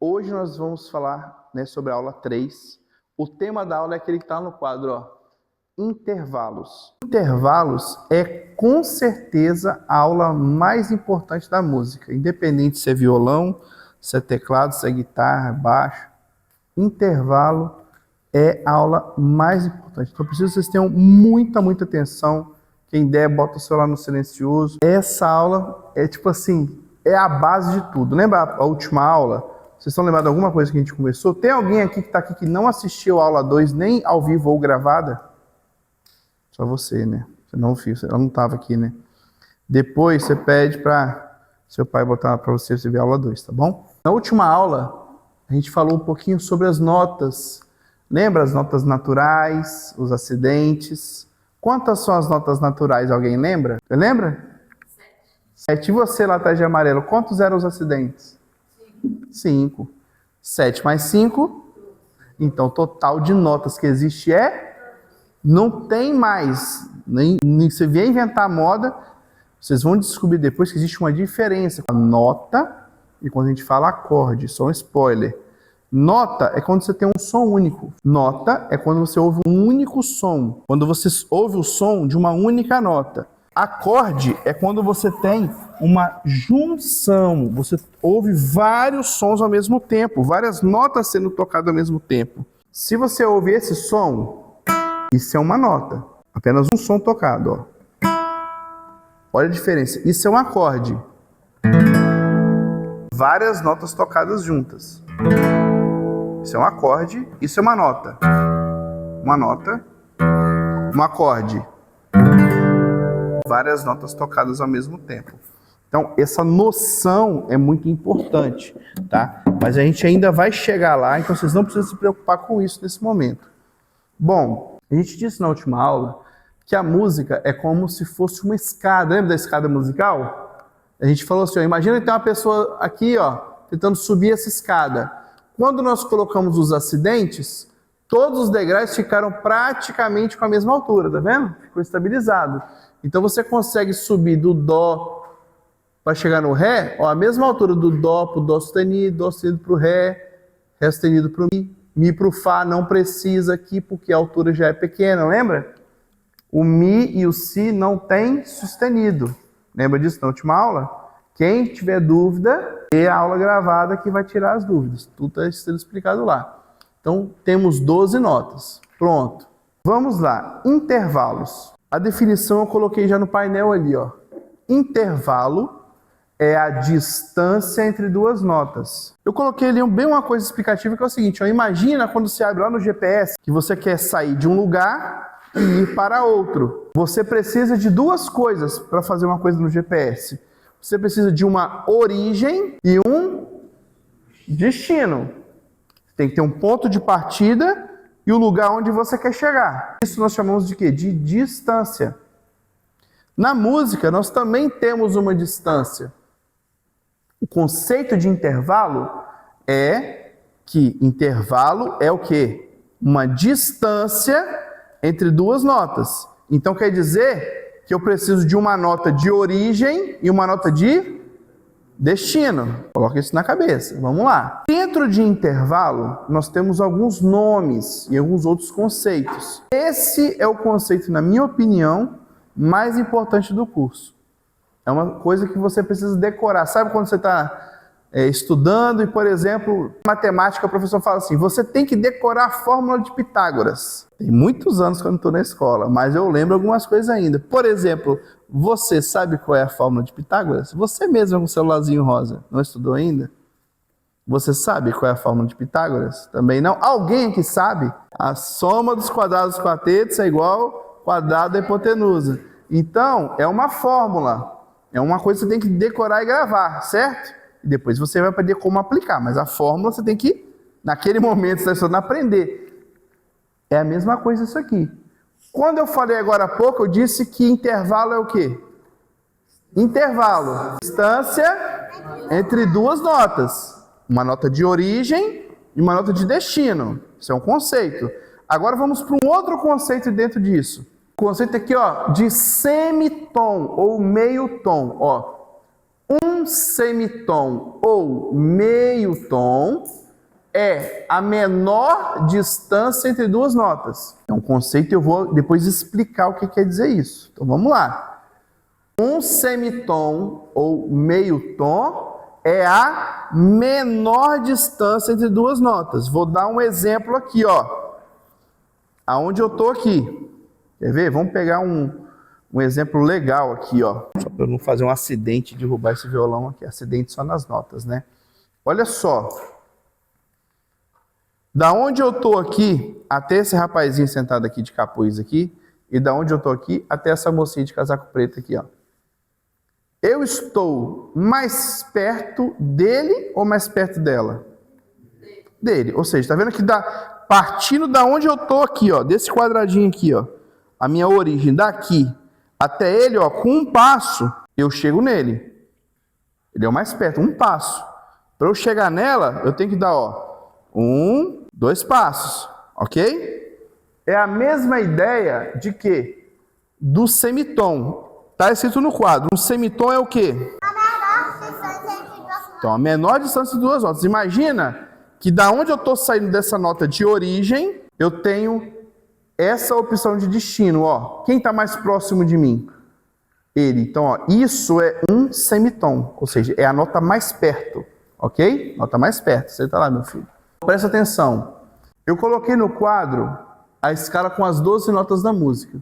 Hoje nós vamos falar, sobre a aula 3. O tema da aula é aquele que está no quadro, ó, intervalos. Intervalos é com certeza a aula mais importante da música, independente se é violão, se é teclado, se é guitarra, baixo. Intervalo é a aula mais importante. Então, preciso que vocês tenham muita atenção. Quem der, bota o celular no silencioso. Essa aula é tipo assim, é a base de tudo. Lembra a última aula? Vocês estão lembrados de alguma coisa que a gente conversou? Tem alguém aqui que está aqui que não assistiu a aula 2, nem ao vivo ou gravada? Só você, né? Você não viu, ela não estava aqui, né? Depois você pede para seu pai botar para você ver a aula 2, tá bom? Na última aula, a gente falou um pouquinho sobre as notas. Lembra as notas naturais, os acidentes? Quantas são as notas naturais? Alguém lembra? Você lembra? 7. E você lá atrás de amarelo, quantos eram os acidentes? 5. 7 mais 5. Então, o total de notas que existe não tem mais. Nem você vier inventar moda, vocês vão descobrir depois que existe uma diferença. A nota e quando a gente fala acorde, só um spoiler. Nota é quando você tem um som único. Nota é quando você ouve um único som. Quando você ouve o som de uma única nota. Acorde é quando você tem uma junção. Você ouve vários sons ao mesmo tempo. Várias notas sendo tocadas ao mesmo tempo. Se você ouve esse som, isso é uma nota. Apenas um som tocado. Ó. Olha a diferença. Isso é um acorde. Várias notas tocadas juntas. Isso é um acorde, isso é uma nota. Uma nota, um acorde. Várias notas tocadas ao mesmo tempo. Então, essa noção é muito importante, tá? Mas a gente ainda vai chegar lá, então vocês não precisam se preocupar com isso nesse momento. Bom, a gente disse na última aula que a música é como se fosse uma escada. Lembra da escada musical? A gente falou assim, ó, imagina que tem uma pessoa aqui, ó, tentando subir essa escada. Quando nós colocamos os acidentes, todos os degraus ficaram praticamente com a mesma altura, tá vendo? Ficou estabilizado. Então você consegue subir do dó para chegar no ré, ó, a mesma altura do dó para o dó sustenido para o ré sustenido para o mi para o fá não precisa aqui porque a altura já é pequena, lembra? O mi e o si não tem sustenido. Lembra disso na última aula? Quem tiver dúvida, é a aula gravada que vai tirar as dúvidas. Tudo está sendo explicado lá. Então, temos 12 notas. Pronto. Vamos lá. Intervalos. A definição eu coloquei já no painel ali, ó. Intervalo é a distância entre duas notas. Eu coloquei ali bem uma coisa explicativa que é o seguinte, ó. Imagina quando você abre lá no GPS que você quer sair de um lugar e ir para outro. Você precisa de duas coisas para fazer uma coisa no GPS. Você precisa de uma origem e um destino. Tem que ter um ponto de partida e o lugar onde você quer chegar. Isso nós chamamos de quê? De distância. Na música, nós também temos uma distância. O conceito de intervalo é que intervalo é o quê? Uma distância entre duas notas. Então quer dizer que eu preciso de uma nota de origem e uma nota de destino. Coloca isso na cabeça. Vamos lá. Dentro de intervalo, nós temos alguns nomes e alguns outros conceitos. Esse é o conceito, na minha opinião, mais importante do curso. É uma coisa que você precisa decorar. Sabe quando você está estudando e, por exemplo, matemática, o professor fala assim, você tem que decorar a fórmula de Pitágoras. Tem muitos anos que eu não estou na escola, mas eu lembro algumas coisas ainda. Por exemplo, você sabe qual é a fórmula de Pitágoras? Você mesmo com o celularzinho rosa, não estudou ainda? Você sabe qual é a fórmula de Pitágoras? Também não? Alguém aqui sabe? A soma dos quadrados dos catetos é igual quadrado da hipotenusa. Então, é uma fórmula. É uma coisa que você tem que decorar e gravar, certo? E depois você vai aprender como aplicar, mas a fórmula você tem que, naquele momento, você está estudando, aprender. É a mesma coisa isso aqui. Quando eu falei agora há pouco, eu disse que intervalo é o quê? Intervalo. Distância entre duas notas. Uma nota de origem e uma nota de destino. Isso é um conceito. Agora vamos para um outro conceito dentro disso. O conceito aqui, ó, de semitom ou meio tom. Ó. Um um semitom ou meio tom é a menor distância entre duas notas. É um conceito e eu vou depois explicar o que quer dizer isso. Então vamos lá. Um semitom ou meio tom é a menor distância entre duas notas. Vou dar um exemplo aqui, ó. Aonde eu estou aqui. Quer ver? Vamos pegar um exemplo legal aqui, ó. Só para eu não fazer um acidente e derrubar esse violão aqui. Acidente só nas notas, né? Olha só. Da onde eu tô aqui até esse rapazinho sentado aqui de capuz aqui, e da onde eu tô aqui até essa mocinha de casaco preto aqui, ó. Eu estou mais perto dele ou mais perto dela? Dele. Ou seja, tá vendo que partindo da onde eu tô aqui, ó, desse quadradinho aqui, ó, a minha origem daqui até ele, ó, com um passo, eu chego nele. Ele é o mais perto, um passo. Para eu chegar nela, eu tenho que dar, ó, 1, 2 passos, ok? É a mesma ideia de que do semitom. Está escrito no quadro. Um semitom é o quê? A menor distância entre duas notas. Então, a menor distância de duas notas. Imagina que da onde eu estou saindo dessa nota de origem, eu tenho essa opção de destino. Ó. Quem está mais próximo de mim? Ele. Então, ó, isso é um semitom, ou seja, é a nota mais perto, ok? Nota mais perto. Você está lá, meu filho. Presta atenção. Eu coloquei no quadro a escala com as 12 notas da música.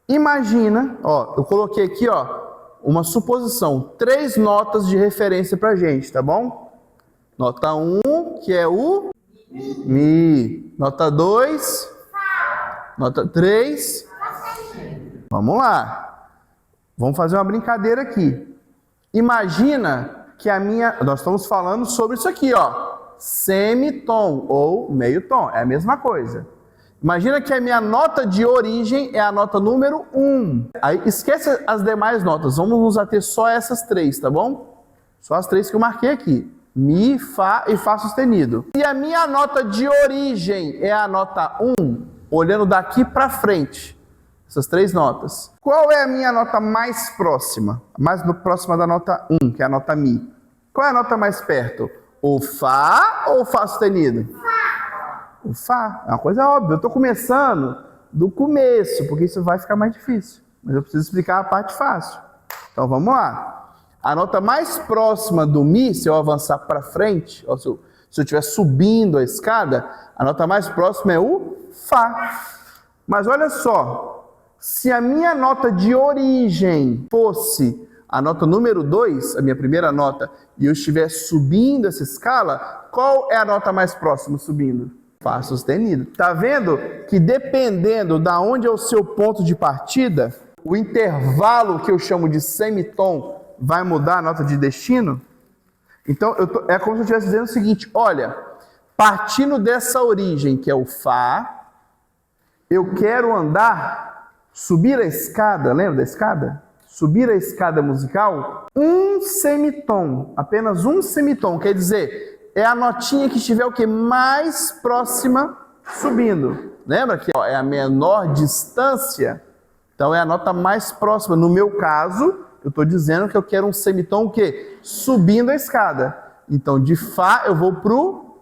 Imagina, ó, eu coloquei aqui, ó, uma suposição, 3 notas de referência pra gente, tá bom? Nota 1, que é o Mi. Nota 2, nota 3. Vamos lá. Vamos fazer uma brincadeira aqui. Imagina que nós estamos falando sobre isso aqui, ó. Semitom ou meio tom, é a mesma coisa. Imagina que a minha nota de origem é a nota número 1. Aí esquece as demais notas, vamos nos ater só essas 3, tá bom? Só as 3 que eu marquei aqui. Mi, Fá e Fá sustenido. E a minha nota de origem é a nota 1, olhando daqui para frente. Essas 3 notas. Qual é a minha nota mais próxima? Mais próxima da nota 1, que é a nota Mi. Qual é a nota mais perto? O Fá ou o Fá sustenido? O Fá. É uma coisa óbvia. Eu estou começando do começo, porque isso vai ficar mais difícil. Mas eu preciso explicar a parte fácil. Então vamos lá. A nota mais próxima do Mi, se eu avançar para frente, ou se eu estiver subindo a escada, a nota mais próxima é o Fá. Mas olha só, se a minha nota de origem fosse a nota número 2, a minha primeira nota, e eu estiver subindo essa escala, qual é a nota mais próxima subindo? Fá sustenido. Tá vendo que dependendo da onde é o seu ponto de partida, o intervalo que eu chamo de semitom vai mudar a nota de destino? Então, é como se eu estivesse dizendo o seguinte, olha, partindo dessa origem, que é o Fá, eu quero subir a escada, lembra da escada? Subir a escada musical, um semitom, apenas um semitom, quer dizer, é a notinha que estiver o quê? Mais próxima subindo. Lembra que é a menor distância? Então é a nota mais próxima. No meu caso, eu estou dizendo que eu quero um semitom o quê? Subindo a escada. Então de Fá eu vou para o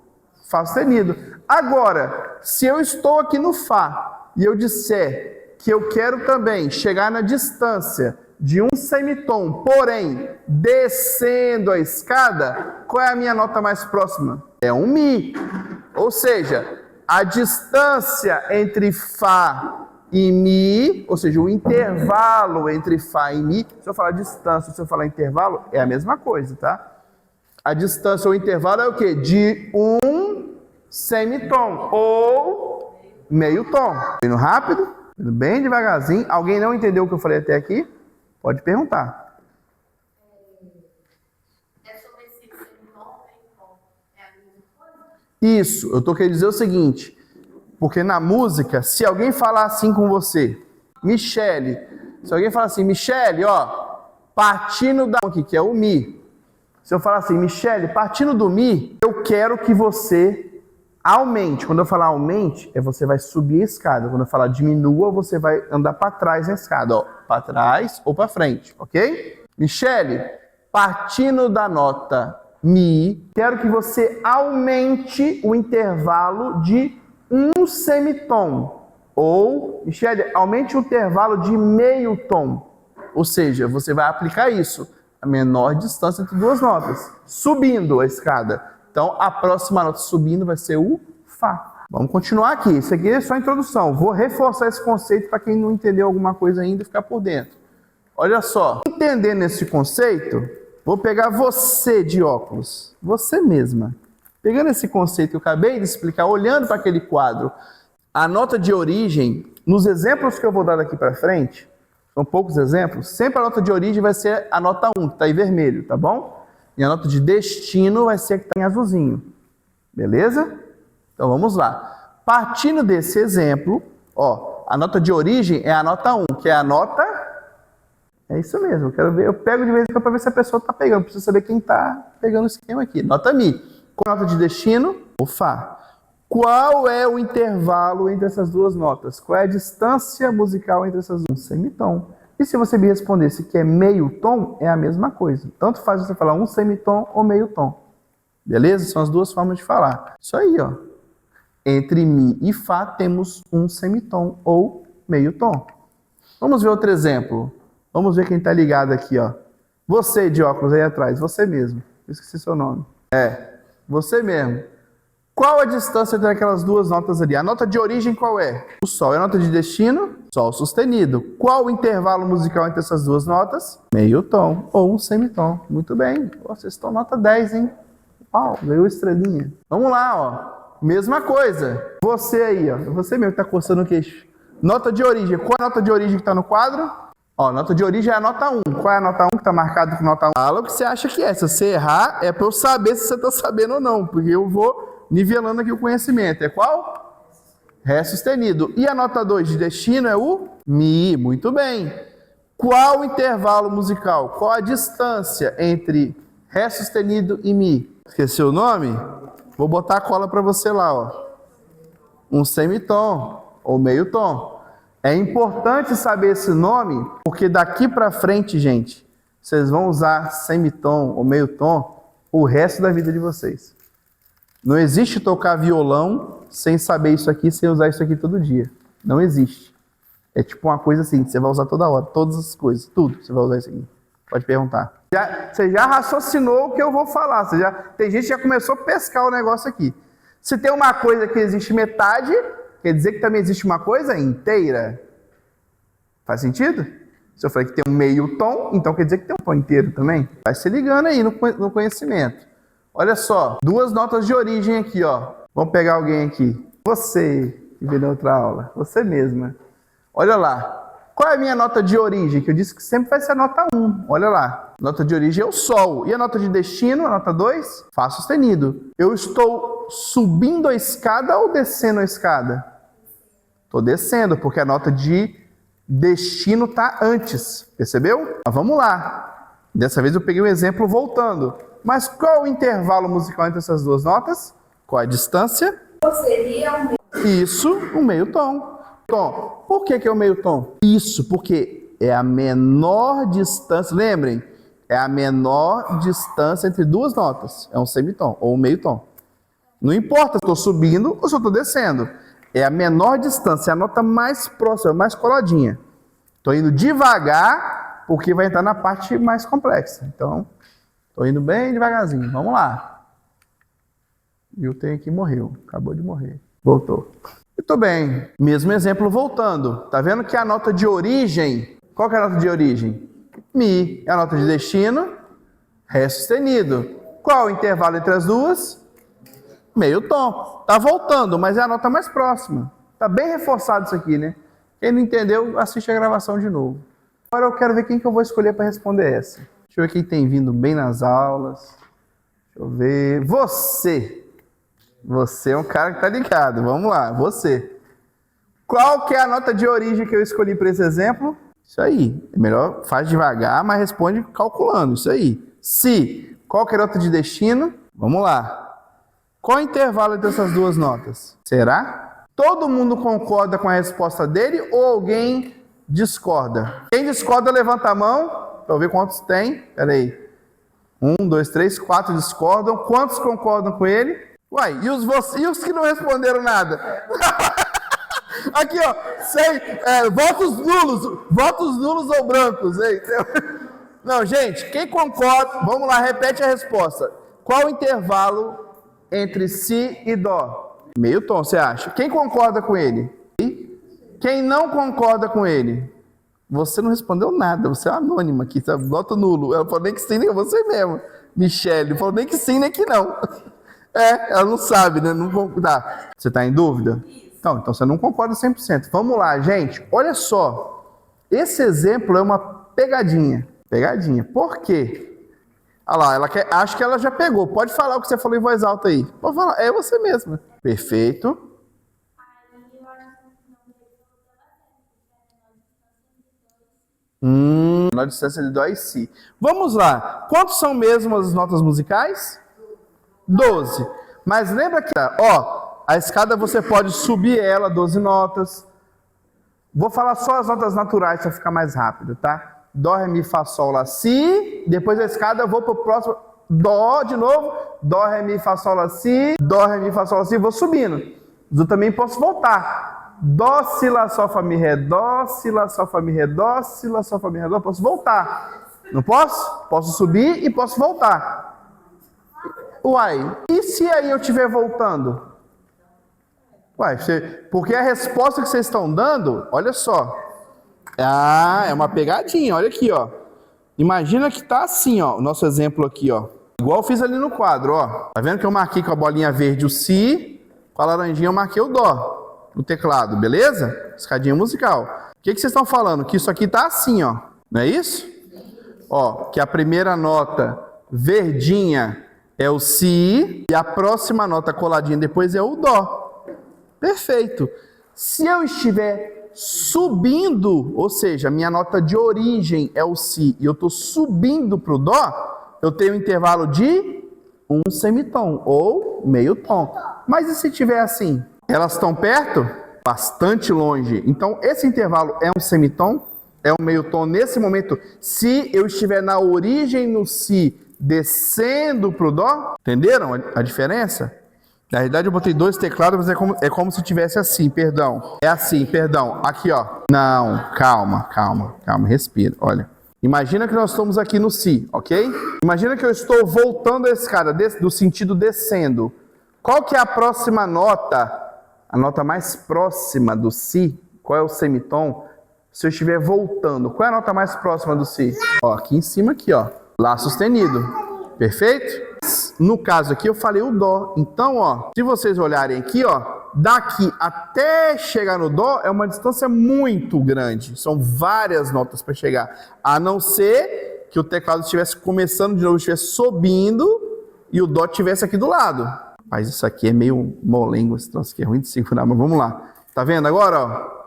Fá sustenido. Agora, se eu estou aqui no Fá e eu disser que eu quero também chegar na distância de um semitom, porém descendo a escada, qual é a minha nota mais próxima? É um Mi. Ou seja, a distância entre Fá e Mi, ou seja, o intervalo entre Fá e Mi, se eu falar distância, se eu falar intervalo, é a mesma coisa, tá? A distância ou intervalo é o quê? De um semitom ou meio tom. Indo rápido, indo bem devagarzinho. Alguém não entendeu o que eu falei até aqui? Pode perguntar. É sobre esse semitom e tom. É a mesma coisa? Isso, eu estou querendo dizer o seguinte, porque na música, se alguém falar assim com você, Michele, se alguém falar assim, Michele, ó, partindo da aqui, que é o Mi. Se eu falar assim, Michele, partindo do Mi, eu quero que você aumente. Quando eu falar aumente, você vai subir a escada. Quando eu falar diminua, você vai andar para trás na escada, ó, para trás ou para frente, ok? Michele, partindo da nota Mi, quero que você aumente o intervalo de um semitom. Ou, Michele, aumente o intervalo de meio tom. Ou seja, você vai aplicar isso, a menor distância entre duas notas, subindo a escada. Então, a próxima nota subindo vai ser o Fá. Vamos continuar aqui. Isso aqui é só a introdução. Vou reforçar esse conceito para quem não entendeu alguma coisa ainda ficar por dentro. Olha só. Entendendo esse conceito, vou pegar você de óculos. Você mesma. Pegando esse conceito que eu acabei de explicar, olhando para aquele quadro, a nota de origem, nos exemplos que eu vou dar daqui para frente, são poucos exemplos, sempre a nota de origem vai ser a nota 1, que está em vermelho, tá bom? E a nota de destino vai ser a que está em azulzinho. Beleza? Então vamos lá. Partindo desse exemplo, ó, a nota de origem é a nota 1, que é a nota... É isso mesmo, eu quero ver, eu pego de vez em quando para ver se a pessoa está pegando, preciso saber quem está pegando o esquema aqui. Nota Mi. Com a nota de destino, o Fá. Qual é o intervalo entre essas duas notas? Qual é a distância musical entre essas duas? Um semitom. E se você me respondesse que é meio tom, é a mesma coisa. Tanto faz você falar um semitom ou meio tom. Beleza? São as duas formas de falar. Isso aí, ó. Entre Mi e Fá temos um semitom ou meio tom. Vamos ver outro exemplo. Vamos ver quem está ligado aqui, ó. Você de óculos aí atrás, você mesmo. Eu esqueci seu nome. Você mesmo. Qual a distância entre aquelas duas notas ali? A nota de origem qual é? O Sol. E a nota de destino? Sol sustenido. Qual o intervalo musical entre essas duas notas? Meio tom ou um semitom. Muito bem. Vocês estão nota 10, hein? Uau, ganhou estrelinha. Vamos lá, ó. Mesma coisa. Você aí, ó. Você mesmo que está coçando o queixo. Nota de origem. Qual é a nota de origem que está no quadro? Ó, nota de origem é a nota 1. Qual é a nota 1 que está marcado com nota 1? Fala o que você acha que é. Se você errar, é para eu saber se você está sabendo ou não. Porque eu vou nivelando aqui o conhecimento. É qual? Ré sustenido. E a nota 2 de destino é o Mi. Muito bem. Qual o intervalo musical? Qual a distância entre Ré sustenido e Mi? Esqueceu o nome? Vou botar a cola para você lá, ó. Um semitom ou meio tom. É importante saber esse nome, porque daqui para frente, gente, vocês vão usar semitom ou meio tom o resto da vida de vocês. Não existe tocar violão sem saber isso aqui, sem usar isso aqui todo dia. Não existe. É tipo uma coisa assim, que você vai usar toda hora, todas as coisas, tudo você vai usar isso aqui. Pode perguntar. Você já raciocinou o que eu vou falar. Tem gente que já começou a pescar o negócio aqui. Se tem uma coisa que existe metade, quer dizer que também existe uma coisa inteira. Faz sentido? Se eu falei que tem um meio tom, então quer dizer que tem um tom inteiro também. Vai se ligando aí no conhecimento. Olha só, duas notas de origem aqui, ó. Vamos pegar alguém aqui. Você, que veio da outra aula. Você mesma. Olha lá. Qual é a minha nota de origem? Que eu disse que sempre vai ser a nota 1. Olha lá. Nota de origem é o Sol. E a nota de destino, a nota 2? Fá sustenido. Eu estou subindo a escada ou descendo a escada? Estou descendo, porque a nota de destino está antes. Percebeu? Mas vamos lá. Dessa vez eu peguei um exemplo voltando. Mas qual o intervalo musical entre essas duas notas? Qual a distância? Seria um Isso, um meio tom. Tom. Por que é o meio tom? Isso, porque é a menor distância. Lembrem, é a menor distância entre duas notas. É um semitom ou um meio tom. Não importa se eu estou subindo ou se eu estou descendo. É a menor distância, é a nota mais próxima, mais coladinha. Estou indo devagar, porque vai entrar na parte mais complexa. Então, estou indo bem devagarzinho. Vamos lá. E o tem aqui morreu. Acabou de morrer. Voltou. Muito bem. Mesmo exemplo voltando. Tá vendo que a nota de origem... Qual que é a nota de origem? Mi. É a nota de destino? Ré sustenido. Qual o intervalo entre as duas? Meio tom. Tá voltando, mas é a nota mais próxima. Tá bem reforçado isso aqui, né? Quem não entendeu, assiste a gravação de novo. Agora eu quero ver quem que eu vou escolher para responder essa. Deixa eu ver quem tem vindo bem nas aulas. Deixa eu ver. Você. Você é um cara que tá ligado. Vamos lá, você. Qual que é a nota de origem que eu escolhi para esse exemplo? Isso aí. É melhor, faz devagar, mas responde calculando. Isso aí. Si. Qual que é a nota de destino? Vamos lá. Qual o intervalo entre essas duas notas? Será? Todo mundo concorda com a resposta dele ou alguém discorda? Quem discorda, levanta a mão. Para eu ver quantos tem. Pera aí. Um, dois, três, 4 discordam. Quantos concordam com ele? Uai, e os que não responderam nada? Aqui, ó, votos nulos ou brancos, hein? Não, gente, quem concorda, vamos lá, repete a resposta. Qual o intervalo entre si e dó? Meio tom, você acha? Quem concorda com ele? Quem não concorda com ele? Você não respondeu nada, você é anônima aqui, tá? Voto nulo. Ela falou nem que sim, nem você mesmo. Michele falou nem que sim, nem que não. Ela não sabe, né? Não, tá. Você tá em dúvida? Então você não concorda 100%. Vamos lá, gente. Olha só. Esse exemplo é uma pegadinha. Pegadinha. Por quê? Olha lá, acho que ela já pegou. Pode falar o que você falou em voz alta aí. Pode falar. É você mesma. Perfeito. Menor distância de dó e si. Vamos lá. Quantos são mesmo as notas musicais? 12. Mas lembra que, ó, a escada você pode subir ela 12 notas. Vou falar só as notas naturais para ficar mais rápido, tá? Dó, ré, mi, fá, sol, lá, si. Depois da escada eu vou pro próximo. Dó de novo. Dó, ré, mi, fá, sol, lá, si. Dó, ré, mi, fá, sol, lá, si. Vou subindo. Eu também posso voltar. Dó, si, lá, sol, fá, mi, ré. Dó, si, lá, sol, fá, mi, ré. Dó, si, lá, sol, fá, mi, ré. Dó. Posso voltar. Não posso? Posso subir e posso voltar. Uai, e se aí eu estiver voltando? Uai, porque a resposta que vocês estão dando, olha só. É uma pegadinha, olha aqui, ó. Imagina que tá assim, ó, o nosso exemplo aqui, ó. Igual eu fiz ali no quadro, ó. Tá vendo que eu marquei com a bolinha verde o si, com a laranjinha eu marquei o dó no teclado, beleza? Escadinha musical. O que vocês estão falando? Que isso aqui tá assim, ó. Não é isso? Ó, que a primeira nota verdinha é o si e a próxima nota coladinha depois é o dó. Perfeito. Se eu estiver subindo, ou seja, minha nota de origem é o si e eu estou subindo para o dó, eu tenho um intervalo de um semitom ou meio tom. Mas e se estiver assim? Elas estão perto? Bastante longe. Então esse intervalo é um semitom? É um meio tom nesse momento? Se eu estiver na origem no si, descendo para o dó, entenderam a diferença? Na realidade eu botei 2 teclados, mas é como se tivesse assim, perdão. É assim, perdão. Aqui, ó. Não, calma, respira, olha. Imagina que nós estamos aqui no si, ok? Imagina que eu estou voltando a escada, do sentido descendo. Qual que é a próxima nota? A nota mais próxima do si? Qual é o semitom? Se eu estiver voltando, qual é a nota mais próxima do si? Ó, aqui em cima, aqui, ó. Lá sustenido. Perfeito? No caso aqui eu falei o dó. Então, ó, se vocês olharem aqui, ó, daqui até chegar no dó é uma distância muito grande. São várias notas para chegar. A não ser que o teclado estivesse começando de novo, estivesse subindo e o dó estivesse aqui do lado. Mas isso aqui é meio molengo, esse troço aqui é ruim de segurar, mas vamos lá. Tá vendo agora, ó?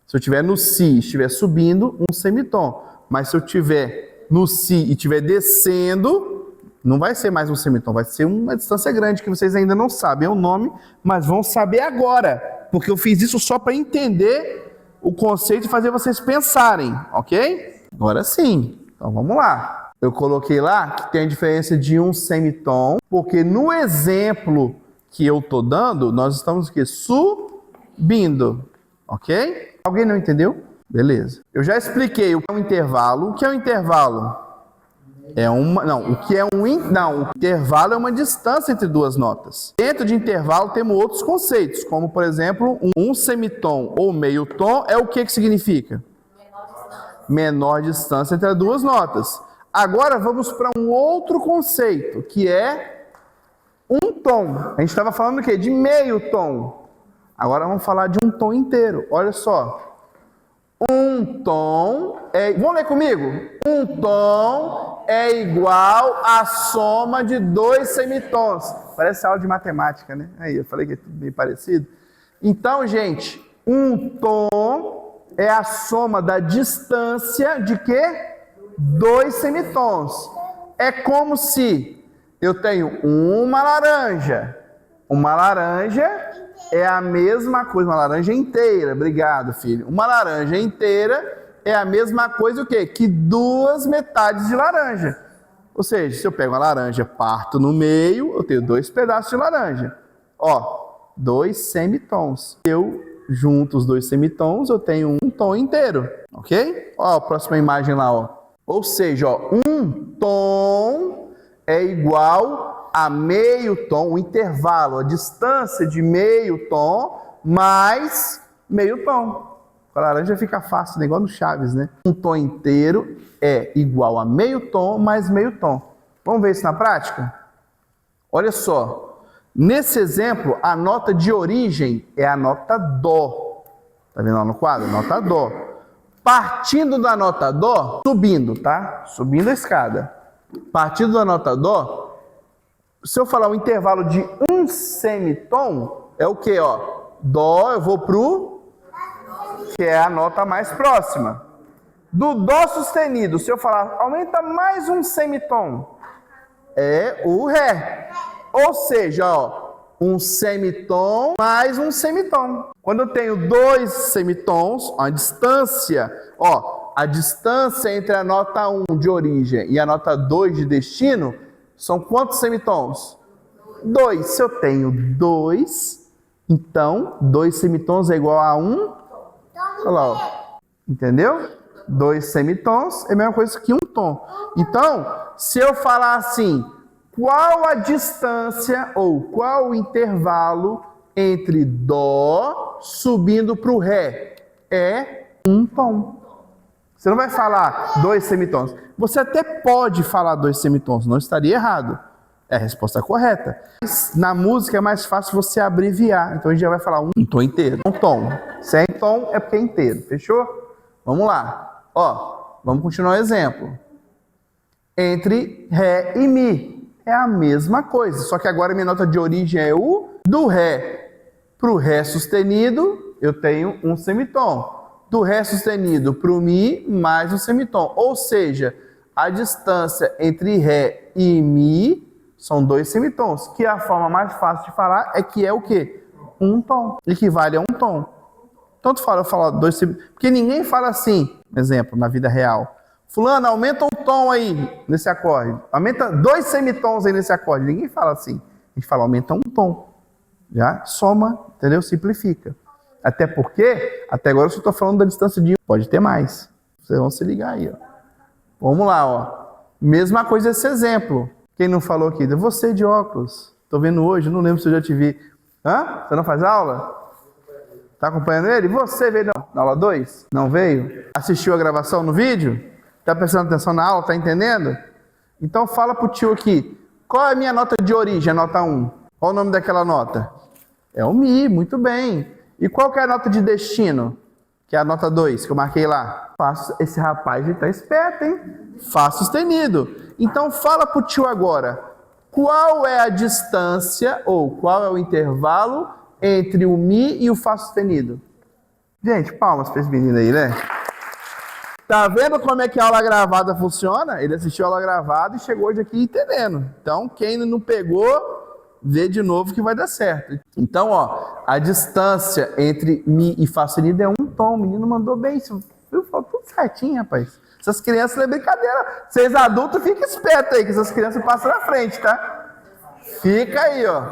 Se eu estiver no si, estiver subindo, um semitom. Mas se eu estiver no si e estiver descendo, não vai ser mais um semitom, vai ser uma distância grande que vocês ainda não sabem o nome, mas vão saber agora, porque eu fiz isso só para entender o conceito e fazer vocês pensarem, ok? Agora sim, então vamos lá. Eu coloquei lá que tem a diferença de um semitom, porque no exemplo que eu tô dando, nós estamos aqui subindo, ok? Alguém não entendeu? Beleza. Eu já expliquei o que é um intervalo. O que é um intervalo? O intervalo é uma distância entre duas notas. Dentro de intervalo temos outros conceitos, como por exemplo, um semitom ou meio tom é o que significa? Menor distância entre as duas notas. Agora vamos para um outro conceito, que é um tom. A gente estava falando o quê? De meio tom. Agora vamos falar de um tom inteiro. Olha só. Um tom é... Vamos ler comigo? Um tom é igual à soma de 2 semitons. Parece aula de matemática, né? Aí, eu falei que é tudo bem parecido. Então, gente, um tom é a soma da distância de quê? 2 semitons. É como se eu tenho uma laranja. Uma laranja é a mesma coisa, uma laranja inteira. Obrigado, filho. Uma laranja inteira é a mesma coisa o quê? Que 2 metades de laranja. Ou seja, se eu pego uma laranja, parto no meio, eu tenho 2 pedaços de laranja. Ó, 2 semitons. Eu junto os 2 semitons, eu tenho um tom inteiro, ok? Ó, a próxima imagem lá, ó. Ou seja, ó, um tom é igual a meio tom, o intervalo, a distância de meio tom mais meio tom. Com a laranja fica fácil, né? Igual no Chaves, né? Um tom inteiro é igual a meio tom mais meio tom. Vamos ver isso na prática? Olha só. Nesse exemplo, a nota de origem é a nota Dó. Tá vendo lá no quadro? Nota Dó. Partindo da nota Dó, subindo, tá? Subindo a escada. Partindo da nota Dó, se eu falar o intervalo de um semitom, é o quê, ó? Dó, eu vou pro que é a nota mais próxima. Do Dó sustenido, se eu falar, aumenta mais um semitom, é o Ré. Ou seja, ó, um semitom mais um semitom. Quando eu tenho 2 semitons, a distância, ó, a distância entre a nota 1 de origem e a nota 2 de destino, são quantos semitons? 2. Se eu tenho 2, então 2 semitons é igual a 1. Olha lá, ó. Entendeu? 2 semitons é a mesma coisa que um tom. Então, se eu falar assim, qual a distância ou qual o intervalo entre Dó subindo para o Ré? É um tom. Você não vai falar 2 semitons. Você até pode falar 2 semitons, não estaria errado. É a resposta correta. Na música é mais fácil você abreviar. Então a gente já vai falar um tom inteiro. Um tom. Se é em tom, é porque é inteiro. Fechou? Vamos lá. Ó, vamos continuar o exemplo. Entre Ré e Mi. É a mesma coisa. Só que agora minha nota de origem é o do Ré. Para o Ré sustenido, eu tenho um semitom. Do Ré sustenido para o Mi, mais um semitom. Ou seja, a distância entre Ré e Mi são 2 semitons, que a forma mais fácil de falar é que é o quê? Um tom. Equivale a um tom. Tanto fala, eu falo 2 semitons, porque ninguém fala assim, exemplo, na vida real. Fulano, aumenta um tom aí nesse acorde. Aumenta 2 semitons aí nesse acorde. Ninguém fala assim. A gente fala, aumenta um tom. Já soma, entendeu? Simplifica. Até porque, até agora eu só estou falando da distância de um. Pode ter mais. Vocês vão se ligar aí, ó. Vamos lá, ó. Mesma coisa esse exemplo. Quem não falou aqui? Você de óculos. Tô vendo hoje, não lembro se eu já te vi. Hã? Você não faz aula? Tá acompanhando ele? Você veio na aula 2? Não veio? Assistiu a gravação no vídeo? Tá prestando atenção na aula? Tá entendendo? Então fala pro tio aqui. Qual é a minha nota de origem, a nota 1? Qual o nome daquela nota? É o Mi, muito bem. E qual que é a nota de destino? Que é a nota 2, que eu marquei lá. Esse rapaz, ele tá esperto, hein? Fá sustenido. Então fala pro tio agora. Qual é a distância, ou qual é o intervalo entre o Mi e o Fá sustenido? Gente, palmas para esse menino aí, né? Tá vendo como é que a aula gravada funciona? Ele assistiu a aula gravada e chegou hoje aqui entendendo. Então, quem não pegou, vê de novo que vai dar certo. Então, ó, a distância entre Mi e Fá sustenido é um tom. O menino mandou bem isso. Falou tudo certinho, rapaz. Essas crianças é brincadeira. Vocês adultos, fiquem espertos aí, que essas crianças passam na frente, tá? Fica aí, ó.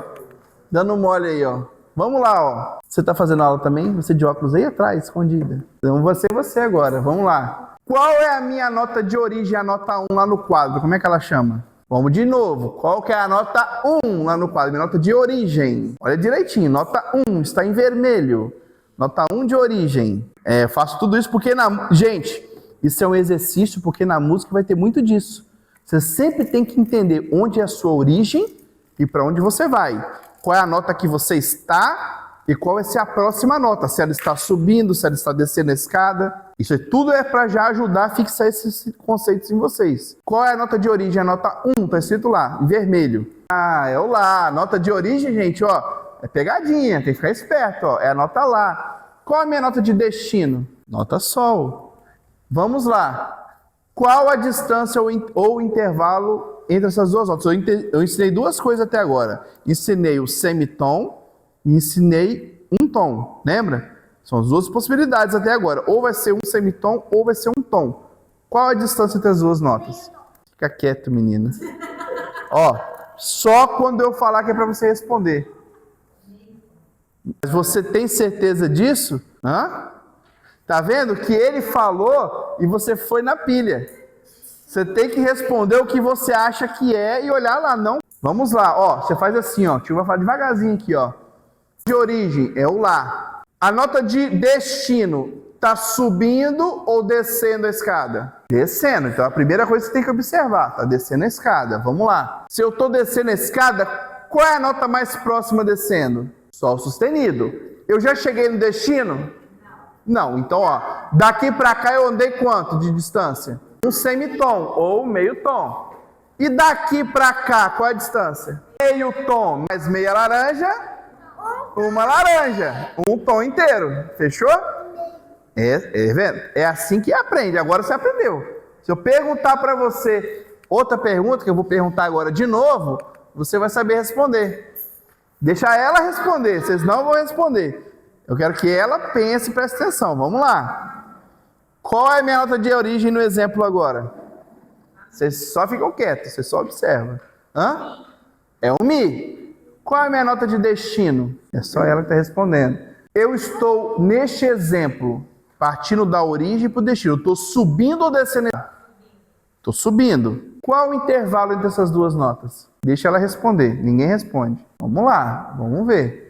Dando mole aí, ó. Vamos lá, ó. Você tá fazendo aula também? Você de óculos aí atrás, escondida. Então você agora. Vamos lá. Qual é a minha nota de origem, a nota 1 lá no quadro? Como é que ela chama? Vamos de novo. Qual que é a nota 1 lá no quadro? Minha nota de origem. Olha direitinho. Nota 1 está em vermelho. Nota 1 de origem. Faço tudo isso porque Gente, isso é um exercício porque na música vai ter muito disso. Você sempre tem que entender onde é a sua origem e para onde você vai. Qual é a nota que você está e qual vai ser a próxima nota. Se ela está subindo, se ela está descendo a escada. Isso tudo é para já ajudar a fixar esses conceitos em vocês. Qual é a nota de origem? A nota 1, está escrito lá, em vermelho. Ah, é o Lá. A nota de origem, gente, ó, é pegadinha, tem que ficar esperto, ó. É a nota Lá. Qual a minha nota de destino? Nota Sol. Vamos lá. Qual a distância ou intervalo entre essas duas notas? Eu ensinei duas coisas até agora. Ensinei o semitom e ensinei um tom. Lembra? São as duas possibilidades até agora. Ou vai ser um semitom ou vai ser um tom. Qual a distância entre as duas notas? Fica quieto, menina. Ó, só quando eu falar que é para você responder. Mas você tem certeza disso? Hã? Tá vendo que ele falou e você foi na pilha. Você tem que responder o que você acha que é e olhar lá, não. Vamos lá, ó, você faz assim, ó. Deixa eu falar devagarzinho aqui, ó. De origem é o lá. A nota de destino tá subindo ou descendo a escada? Descendo. Então a primeira coisa que você tem que observar, tá descendo a escada. Vamos lá. Se eu tô descendo a escada, qual é a nota mais próxima descendo? Sol sustenido. Eu já cheguei no destino? Não. Então, ó, daqui para cá eu andei quanto de distância? Um semitom ou meio tom. E daqui para cá, qual é a distância? Meio tom mais meia laranja, uma laranja, um tom inteiro. Fechou? Vendo? É assim que aprende. Agora você aprendeu. Se eu perguntar para você outra pergunta, que eu vou perguntar agora de novo, você vai saber responder. Deixa ela responder, vocês não vão responder. Eu quero que ela pense e preste atenção. Vamos lá. Qual é a minha nota de origem no exemplo agora? Vocês só ficam quietos, vocês só observam. Hã? É um Mi. Qual é a minha nota de destino? É só ela que está respondendo. Eu estou, neste exemplo, partindo da origem para o destino. Eu estou subindo ou descendo? Estou subindo. Qual o intervalo entre essas duas notas? Deixa ela responder. Ninguém responde. Vamos lá, vamos ver.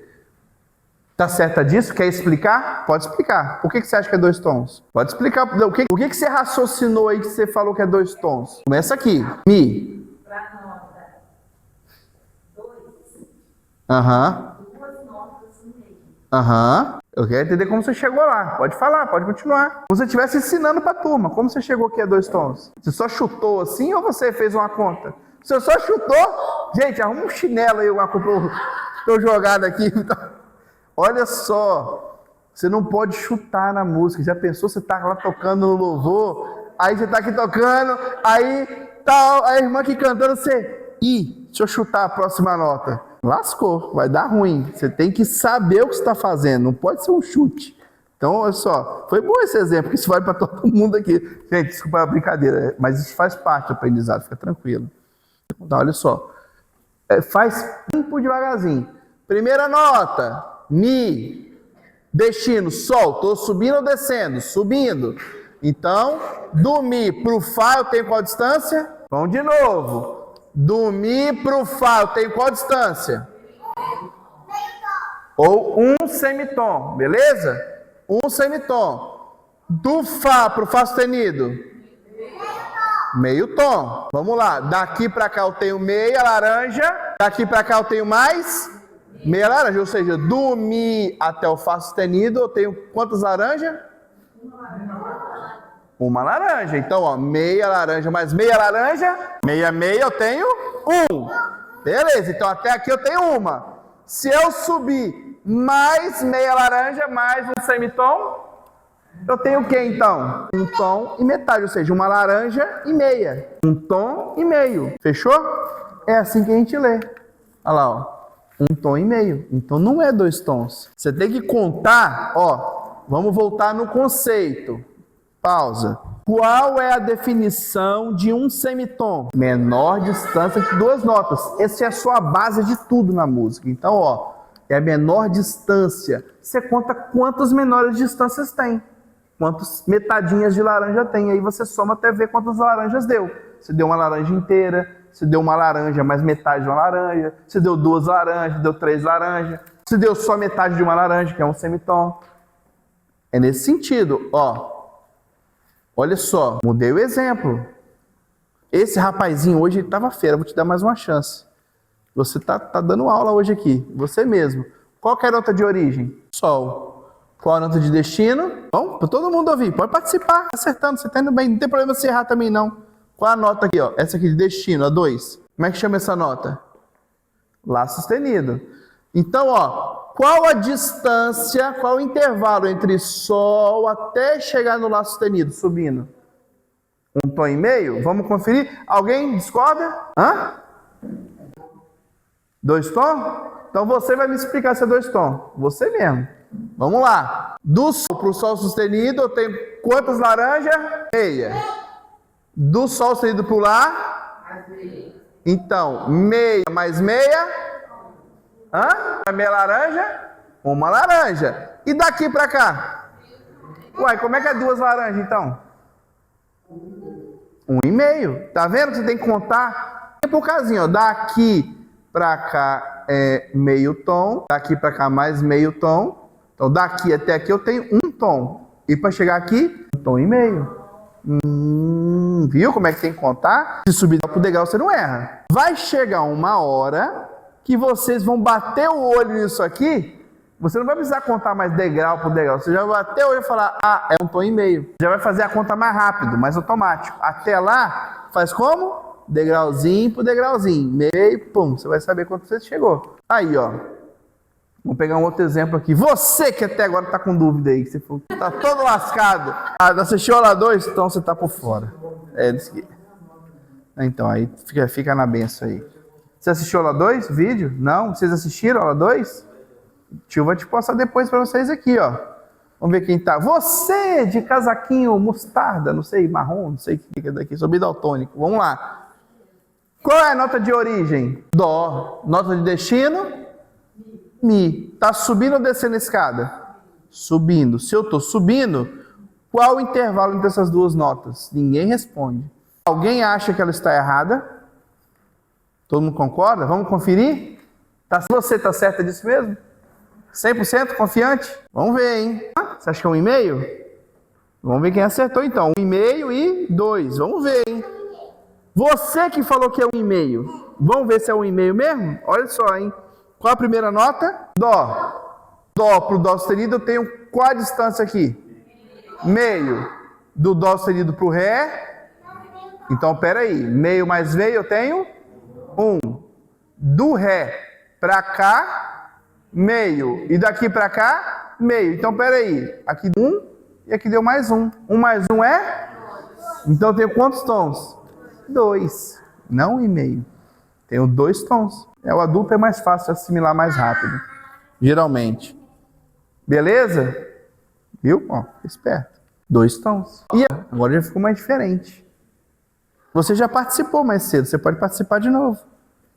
Tá certa disso? Quer explicar? Pode explicar. Por que você acha que é 2 tons? Pode explicar. O que você raciocinou aí que você falou que é 2 tons? Começa aqui. Mi. Para nota 2, Aham. 2 notas no meio. Aham. Eu quero entender como você chegou lá. Pode falar, pode continuar. Como se você estivesse ensinando para a turma. Como você chegou aqui a 2 tons? Você só chutou assim ou você fez uma conta? Você só chutou? Gente, arruma um chinelo aí, uma coisa. Estou jogado aqui. Olha só. Você não pode chutar na música. Já pensou? Você tá lá tocando no louvor. Aí você tá aqui tocando. Aí tá a irmã aqui cantando. Você. Deixa eu chutar a próxima nota. Lascou, vai dar ruim. Você tem que saber o que você está fazendo, não pode ser um chute. Então, olha só, foi bom esse exemplo, porque isso vai para todo mundo aqui. Gente, desculpa a brincadeira, mas isso faz parte do aprendizado, fica tranquilo. Então, olha só, faz tempo devagarzinho. Primeira nota, Mi. Destino, Sol. Estou subindo ou descendo? Subindo. Então, do Mi para o Fá eu tenho qual distância? Vamos de novo. Do Mi para o Fá, eu tenho qual distância? Ou um semitom, beleza? Um semitom. Do Fá para o Fá sustenido? Meio tom. Vamos lá. Daqui para cá eu tenho meia laranja. Daqui para cá eu tenho mais meia laranja. Ou seja, do Mi até o Fá sustenido eu tenho quantas laranjas? Uma laranja. Então, ó, meia laranja mais meia laranja. Meia, eu tenho 1. Beleza, então até aqui eu tenho uma. Se eu subir mais meia laranja, mais um semitom, eu tenho o que então? Um tom e metade, ou seja, uma laranja e meia. Um tom e meio. Fechou? É assim que a gente lê. Olha lá, ó. Um tom e meio. Então não é 2 tons. Você tem que contar, ó. Vamos voltar no conceito. Pausa. Qual é a definição de um semitom? Menor distância de 2 notas. Essa é a sua base de tudo na música. Então, ó, é a menor distância. Você conta quantas menores distâncias tem. Quantas metadinhas de laranja tem. Aí você soma até ver quantas laranjas deu. Você deu uma laranja inteira, você deu uma laranja mais metade de uma laranja, você deu 2 laranjas, deu 3 laranjas, você deu só metade de uma laranja, que é um semitom. É nesse sentido, ó. Olha só, mudei o exemplo. Esse rapazinho hoje estava fera, vou te dar mais uma chance. Você tá dando aula hoje aqui, você mesmo. Qual que é a nota de origem? Sol. Qual a nota de destino? Bom, para todo mundo ouvir, pode participar, acertando, você tá indo bem, não tem problema se errar também não. Qual a nota aqui, ó? Essa aqui de destino, a 2. Como é que chama essa nota? Lá sustenido. Então, ó, qual a distância, qual o intervalo entre Sol até chegar no Lá sustenido, subindo? 1 tom e meio? Vamos conferir? Alguém discorda? Hã? 2 tons? Então você vai me explicar se é 2 tons. Você mesmo. Vamos lá. Do Sol para o Sol sustenido, eu tenho quantas laranjas? Meia. Do Sol sustenido para o Lá? Então, meia mais meia. Hã? Meia laranja? Uma laranja. E daqui pra cá? Uai, como é que é duas laranjas, então? 1,5. Tá vendo que você tem que contar? Por casinho, ó. Daqui pra cá é meio tom. Daqui pra cá mais meio tom. Então, daqui até aqui eu tenho 1 tom. E para chegar aqui, 1,5 tom. Viu como é que tem que contar? Se subir pro degrau, você não erra. Vai chegar uma hora que vocês vão bater o olho nisso aqui. Você não vai precisar contar mais degrau por degrau. Você já vai bater o olho e falar, ah, é 1,5 tom. Já vai fazer a conta mais rápido, mais automático. Até lá, faz como? Degrauzinho por degrauzinho. Meio, pum. Você vai saber quanto você chegou. Aí, ó. Vamos pegar um outro exemplo aqui. Você que até agora tá com dúvida aí, que você tá todo lascado. Ah, assistiu aula 2? Então você tá por fora. É, disse que... Então, aí fica na benção aí. Você assistiu aula 2? Vídeo? Não? Vocês assistiram aula 2? O tio vai te postar depois pra vocês aqui, ó. Vamos ver quem tá. Você de casaquinho mostarda, não sei, marrom, não sei o que é daqui. Sou bidaltônico. Vamos lá. Qual é a nota de origem? Dó. Nota de destino? Mi. Tá subindo ou descendo a escada? Subindo. Se eu tô subindo, qual o intervalo entre essas duas notas? Ninguém responde. Alguém acha que ela está errada? Todo mundo concorda? Vamos conferir? Você tá certa disso mesmo? 100% confiante? Vamos ver, hein? Você acha que é 1,5? Vamos ver quem acertou então. 1,5 e 2. Vamos ver, hein? Você que falou que é 1,5. Vamos ver se é 1,5 mesmo? Olha só, hein? Qual a primeira nota? Dó. Dó pro Dó sustenido eu tenho qual a distância aqui? Meio. Do Dó sustenido pro Ré. Então, peraí. Meio mais meio eu tenho 1. Do Ré pra cá, meio. E daqui pra cá, meio. Então, peraí. Aqui 1 e aqui deu mais 1. 1 mais 1 é? Então, eu tenho quantos tons? 2. Não 1,5. Tenho 2 tons. O adulto é mais fácil de assimilar mais rápido. Geralmente. Beleza? Viu? Ó, esperto. 2 tons. E agora já ficou mais diferente. Você já participou mais cedo. Você pode participar de novo.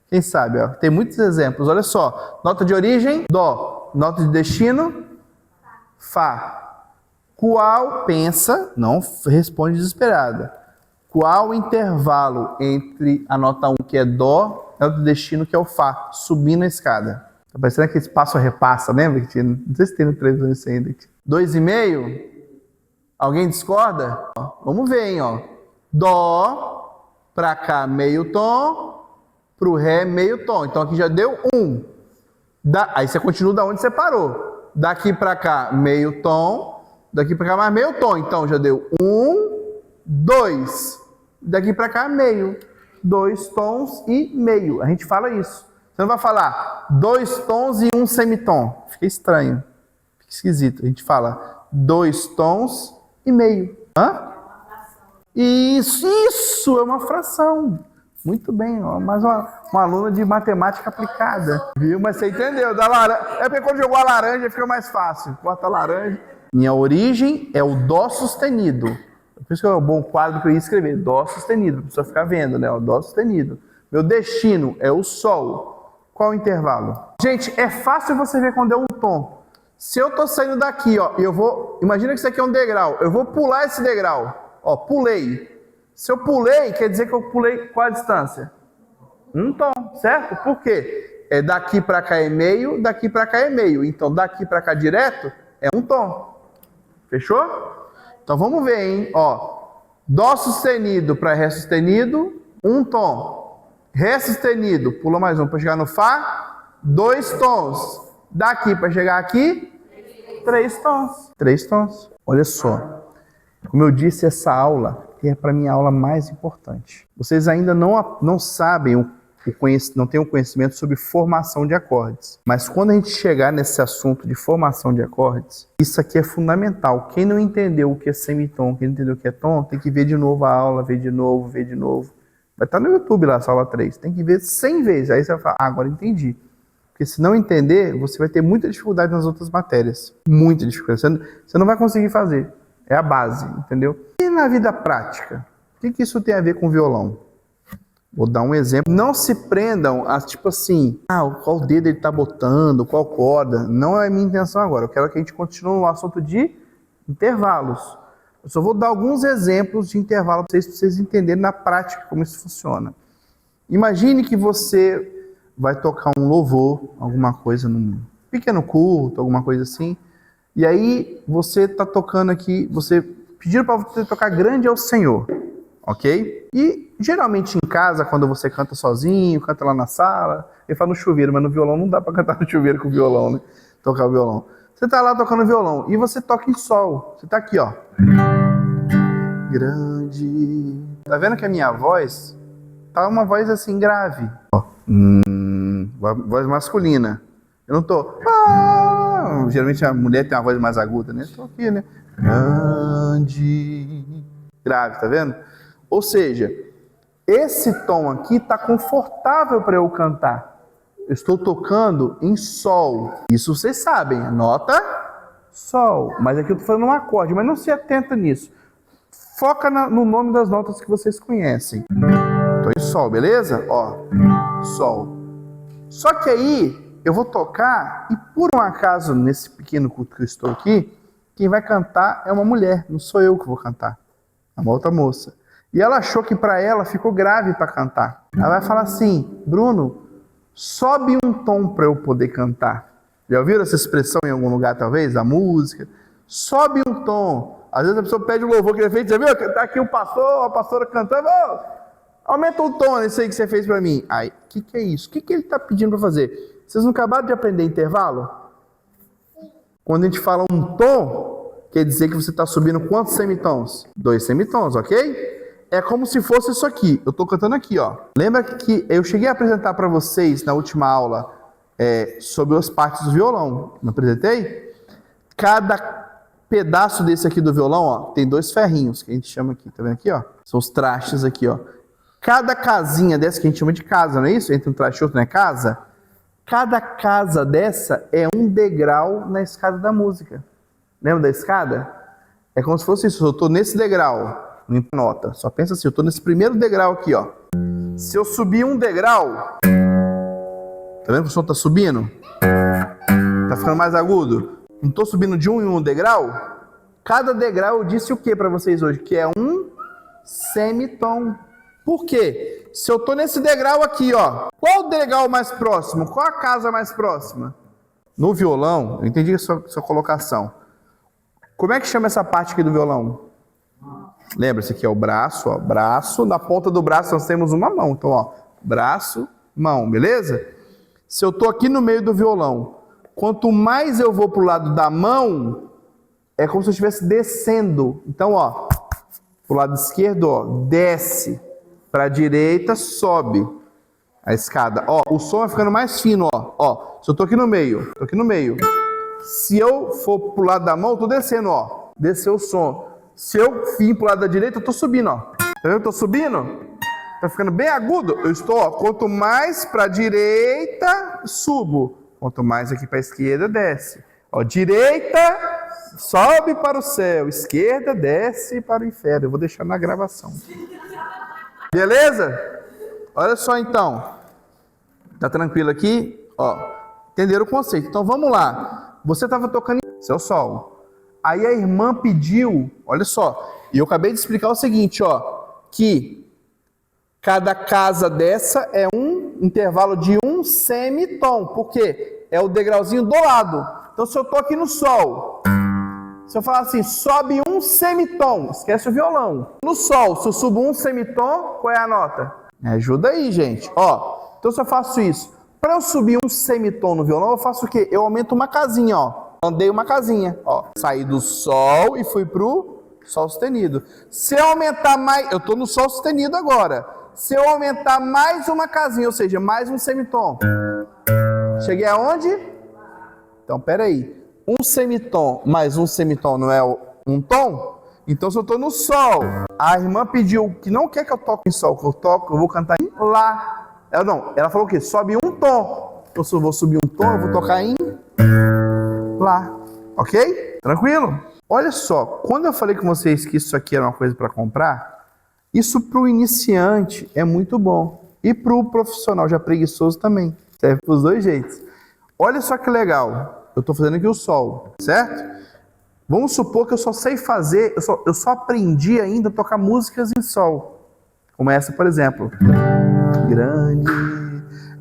Quem sabe? Ó, tem muitos exemplos. Olha só. Nota de origem, Dó. Nota de destino, Fá. Qual, pensa, não responde desesperada. Qual o intervalo entre a nota 1, que é Dó, e a nota de destino, que é o Fá, subindo a escada? Tá parecendo aquele passo a repassa, lembra? Que tinha, não sei se tem no televisão isso ainda. 2,5? Alguém discorda? Ó, vamos ver, hein? Ó. Dó, pra cá meio tom, pro Ré meio tom. Então aqui já deu 1. Aí você continua da onde você parou. Daqui pra cá meio tom, daqui pra cá mais meio tom. Então já deu 1, 2. Daqui pra cá meio. 2 tons e meio. A gente fala isso. Você não vai falar 2 tons e 1 semitom. Fica estranho. Fica esquisito. A gente fala 2 tons e meio. Hã? Isso é uma fração. Muito bem, ó, mais uma aluna de matemática aplicada. Viu? Mas você entendeu? É porque quando jogou a laranja fica mais fácil. Corta a laranja. Minha origem é o Dó sustenido. Por isso que é um bom quadro que eu ia escrever. Dó sustenido. Para a pessoa ficar vendo, né? O Dó sustenido. Meu destino é o Sol. Qual o intervalo? Gente, é fácil você ver quando é um tom. Se eu tô saindo daqui, ó, eu vou... Imagina que isso aqui é um degrau. Eu vou pular esse degrau. Ó, pulei. Se eu pulei, quer dizer que eu pulei qual a distância? 1 tom, certo? Por quê? É daqui para cá é meio, daqui para cá é meio. Então, daqui para cá direto é 1 tom. Fechou? Então, vamos ver, hein? Ó, Dó sustenido para Ré sustenido, 1 tom. Ré sustenido, pula mais 1 para chegar no Fá, 2 tons. Daqui para chegar aqui, 3 tons. 3 tons. Olha só. Como eu disse, essa aula é para mim a aula mais importante. Vocês ainda não sabem, não têm um conhecimento sobre formação de acordes. Mas quando a gente chegar nesse assunto de formação de acordes, isso aqui é fundamental. Quem não entendeu o que é semitom, quem não entendeu o que é tom, tem que ver de novo a aula, ver de novo, ver de novo. Vai estar no YouTube lá, essa aula 3. Tem que ver 100 vezes. Aí você vai falar, agora entendi. Porque se não entender, você vai ter muita dificuldade nas outras matérias. Muita dificuldade. Você não vai conseguir fazer. É a base, entendeu? E na vida prática? O que isso tem a ver com violão? Vou dar um exemplo. Não se prendam a tipo assim, qual dedo ele tá botando, qual corda. Não é a minha intenção agora. Eu quero que a gente continue no assunto de intervalos. Eu só vou dar alguns exemplos de intervalo para vocês entenderem na prática como isso funciona. Imagine que você vai tocar um louvor, alguma coisa num pequeno culto, alguma coisa assim. E aí você está tocando aqui, você pediram para você tocar Grande é o Senhor, ok? E geralmente em casa, quando você canta sozinho, canta lá na sala, ele fala no chuveiro, mas no violão não dá para cantar no chuveiro com o violão, né? Tocar o violão. Você está lá tocando violão e você toca em sol. Você está aqui, ó. Grande. Tá vendo que a minha voz tá uma voz assim grave? Ó. Voz masculina. Eu não tô. Geralmente a mulher tem uma voz mais aguda, né? Tô aqui, né? Grande. Grave, tá vendo? Ou seja, esse tom aqui tá confortável para eu cantar. Eu estou tocando em sol. Isso vocês sabem. Nota sol. Mas aqui eu tô falando um acorde, mas não se atenta nisso. Foca no nome das notas que vocês conhecem. Tô em sol, beleza? Ó, sol. Só que aí eu vou tocar e por um acaso, nesse pequeno culto que eu estou aqui, quem vai cantar é uma mulher, não sou eu que vou cantar. É uma outra moça. E ela achou que para ela ficou grave para cantar. Ela vai falar assim, Bruno, sobe um tom para eu poder cantar. Já ouviram essa expressão em algum lugar, talvez, da música? Sobe um tom. Às vezes a pessoa pede o louvor que ele fez, já viu? Tá aqui o pastor, a pastora cantando, aumenta o tom nesse aí que você fez para mim. Aí, o que é isso? O que ele está pedindo para fazer? Vocês não acabaram de aprender intervalo? Quando a gente fala um tom, quer dizer que você está subindo quantos semitons? 2 semitons, ok? É como se fosse isso aqui. Eu estou cantando aqui, ó. Lembra que eu cheguei a apresentar para vocês na última aula sobre as partes do violão? Não apresentei? Cada pedaço desse aqui do violão, ó, tem 2 ferrinhos, que a gente chama aqui, tá vendo aqui, ó? São os trastes aqui, ó. Cada casinha dessa, que a gente chama de casa, não é isso? Entre um traste e outro não é casa? Cada casa dessa é um degrau na escada da música. Lembra da escada? É como se fosse isso, eu tô nesse degrau, não nota, só pensa assim, eu tô nesse primeiro degrau aqui, ó. Se eu subir um degrau, tá vendo que o som tá subindo? Tá ficando mais agudo? Não estou subindo de um em um degrau? Cada degrau eu disse o que para vocês hoje? Que é um semitom. Por quê? Se eu estou nesse degrau aqui, ó, qual o degrau mais próximo? Qual a casa mais próxima? No violão, eu entendi a sua colocação. Como é que chama essa parte aqui do violão? Lembra-se que é o braço, ó, braço. Na ponta do braço nós temos uma mão. Então, ó, braço, mão, beleza? Se eu estou aqui no meio do violão, quanto mais eu vou para o lado da mão, é como se eu estivesse descendo. Então, ó, para o lado esquerdo, ó, desce. Para a direita, sobe a escada. Ó, o som vai ficando mais fino, ó. Ó, se eu tô aqui no meio, Se eu for para o lado da mão, eu tô descendo, ó. Desceu o som. Se eu vim para o lado da direita, eu tô subindo, ó. Tá vendo? Eu tô subindo. Tá ficando bem agudo. Eu estou, ó, quanto mais para a direita, subo. Quanto mais aqui para a esquerda, desce. Ó, direita, sobe para o céu. Esquerda, desce para o inferno. Eu vou deixar na gravação. Beleza? Olha só então. Tá tranquilo aqui? Ó, entenderam o conceito. Então vamos lá. Você estava tocando em seu sol. Aí a irmã pediu, olha só. E eu acabei de explicar o seguinte, ó. Que cada casa dessa é um intervalo de um semitom. Por quê? É o degrauzinho do lado. Então se eu tô aqui no sol, se eu falar assim, sobe um semitom, esquece o violão. No sol, se eu subo um semitom, qual é a nota? Me ajuda aí, gente. Ó, então se eu faço isso, para eu subir um semitom no violão, eu faço o quê? Eu aumento uma casinha, ó. Andei uma casinha, ó. Saí do sol e fui pro sol sustenido. Se eu aumentar mais, eu tô no sol sustenido agora. Se eu aumentar mais uma casinha, ou seja, mais um semitom. Cheguei aonde? Então, peraí. Um semitom mais um semitom não é um tom? Então, se eu estou no sol, a irmã pediu que não quer que eu toque em sol, que eu vou cantar em lá. Ela falou o quê? Sobe um tom. Então, se eu vou subir um tom, eu vou tocar em lá. Ok? Tranquilo? Olha só, quando eu falei com vocês que isso aqui era uma coisa para comprar, Isso para o iniciante é muito bom. E para o profissional já preguiçoso também. Serve para os dois jeitos. Olha só que legal. Eu estou fazendo aqui o sol, certo? Vamos supor que eu só sei fazer, eu só aprendi ainda a tocar músicas em sol. Como essa, por exemplo. Grande